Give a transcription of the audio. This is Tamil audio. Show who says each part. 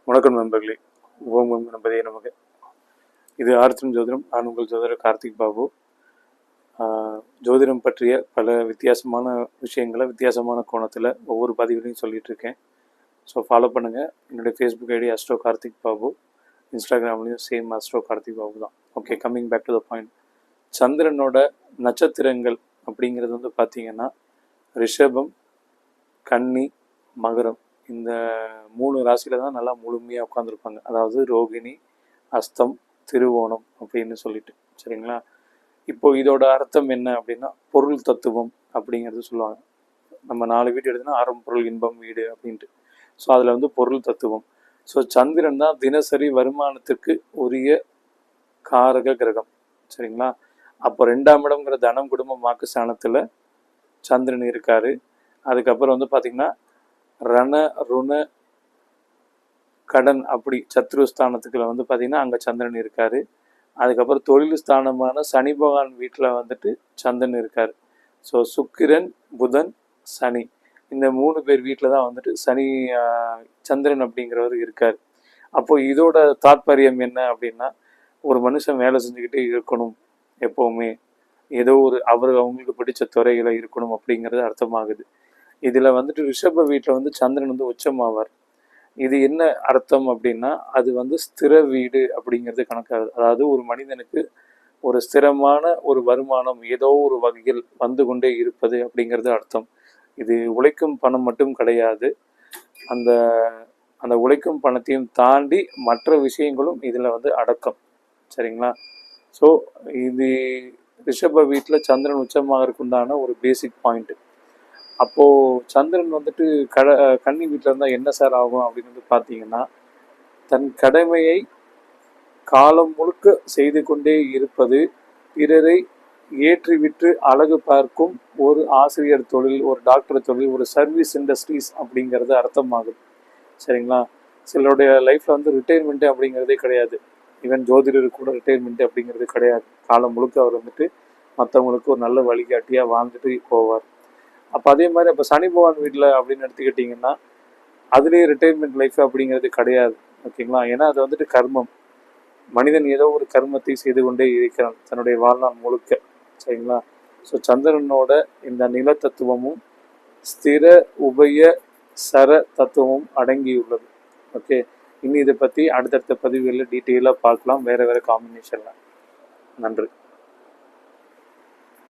Speaker 1: வணக்கம் நண்பர்களே. ஓம் ஓம் நம்பதே நமக்கு. இது ஆர்த்தம் ஜோதிடம். நான் உங்கள் ஜோதிடர் கார்த்திக் பாபு. ஜோதிடம் பற்றிய பல வித்தியாசமான விஷயங்களை வித்தியாசமான கோணத்தில் ஒவ்வொரு பதிவுலையும் சொல்லிட்டு இருக்கேன். ஸோ ஃபாலோ பண்ணுங்கள். என்னுடைய Facebook ID astro Karthik Babu, இன்ஸ்டாகிராம்லேயும் சேம் அஸ்ட்ரோ கார்த்திக் பாபு தான். Okay, coming back to the point. சந்திரனோட நட்சத்திரங்கள் அப்படிங்கிறது வந்து பார்த்திங்கன்னா ரிஷபம், கன்னி, மகரம், இந்த 3 ராசியில் தான் நல்லா முழுமையாக உட்காந்துருப்பாங்க. அதாவது ரோகிணி, அஸ்தம், திருவோணம் அப்படின்னு சொல்லிட்டு, சரிங்களா? இப்போது இதோட அர்த்தம் என்ன அப்படின்னா பொருள் தத்துவம் அப்படிங்கிறது சொல்லுவாங்க. நம்ம 4 வீடு எடுத்துன்னா ஆரம், பொருள், இன்பம், வீடு அப்படின்ட்டு. ஸோ அதில் வந்து பொருள் தத்துவம். ஸோ சந்திரன் தான் தினசரி வருமானத்துக்கு உரிய காரக கிரகம், சரிங்களா? அப்போ 2ஆம் இடம்ங்கிற தனம், குடும்பம், வாக்கு ஸ்தானத்தில் சந்திரன் இருக்காரு. அதுக்கப்புறம் வந்து பார்த்திங்கன்னா ரண, ருண, கடன் அப்படி சத்ருஸ்தானத்துக்குள்ள வந்து பார்த்திங்கன்னா அங்கே சந்திரன் இருக்கார். அதுக்கப்புறம் தொழில் ஸ்தானமான சனி பகவான் வீட்டில் வந்துட்டு சந்திரன் இருக்கார். ஸோ சுக்கிரன், புதன், சனி, இந்த 3 பேர் வீட்டில் தான் வந்துட்டு சந்திரன் அப்படிங்கிறவர் இருக்கார். அப்போ இதோட தாற்பயம் என்ன அப்படின்னா ஒரு மனுஷன் வேலை செஞ்சுக்கிட்டே இருக்கணும், எப்போவுமே ஏதோ ஒரு அவங்களுக்கு பிடிச்ச துறையில் இருக்கணும் அப்படிங்கிறது அர்த்தமாகுது. இதில் வந்துட்டு ரிஷப வீட்டில் வந்து சந்திரன் வந்து உச்சமாவார். இது என்ன அர்த்தம் அப்படின்னா அது வந்து ஸ்திர வீடு அப்படிங்கிறது கணக்காகுது. அதாவது ஒரு மனிதனுக்கு ஒரு ஸ்திரமான ஒரு வருமானம் ஏதோ ஒரு வகையில் வந்து கொண்டே இருப்பது அப்படிங்கிறது அர்த்தம். இது உழைக்கும் பணம் மட்டும் கிடையாது. அந்த அந்த உழைக்கும் பணத்தையும் தாண்டி மற்ற விஷயங்களும் இதில் வந்து அடக்கம், சரிங்களா? ஸோ இது ரிஷப வீட்டில் சந்திரன் உச்சமாக உண்டான ஒரு பேசிக் பாயிண்ட்டு. அப்போது சந்திரன் வந்துட்டு கன்னி வீட்டில் இருந்தால் என்ன சார் ஆகும் அப்படின்னு வந்து பார்த்தீங்கன்னா தன் கடமையை காலம் முழுக்க செய்து கொண்டே இருப்பது, பிறரை ஏற்றிவிட்டு அழகு பார்க்கும் ஒரு ஆசிரியர் தொழில், ஒரு டாக்டர் தொழில், ஒரு சர்வீஸ் இண்டஸ்ட்ரீஸ் அப்படிங்கிறது அர்த்தமாகுது, சரிங்களா? சிலருடைய லைஃப்பில் வந்து ரிட்டைர்மெண்ட்டு அப்படிங்கிறதே கிடையாது. ஈவன் ஜோதிடருக்கு கூட ரிட்டைர்மெண்ட்டு அப்படிங்கிறது கிடையாது. காலம் முழுக்க அவர் வந்துட்டு மற்றவங்களுக்கு ஒரு நல்ல வழிகாட்டியாக வாழ்ந்துட்டு போவார். அப்போ அதே மாதிரி அப்போ சனி பகவான் வீட்டில் அப்படின்னு எடுத்துக்கிட்டிங்கன்னா அதுலேயே ரிட்டைர்மெண்ட் லைஃப் அப்படிங்கிறது கிடையாது, ஓகேங்களா? ஏன்னா அது வந்துட்டு கர்மம். மனிதன் ஏதோ ஒரு கர்மத்தை செய்து கொண்டே இருக்கிறான் தன்னுடைய வாழ்நாள் முழுக்க, சரிங்களா? ஸோ சந்திரனோட இந்த நில தத்துவமும் ஸ்திர, உபய, சர தத்துவமும் அடங்கியுள்ளது. ஓகே, இனி இதை பற்றி அடுத்தடுத்த பதிவுகளில் டீட்டெயிலாக பார்க்கலாம், வேறு வேறு காம்பினேஷனில். நன்றி.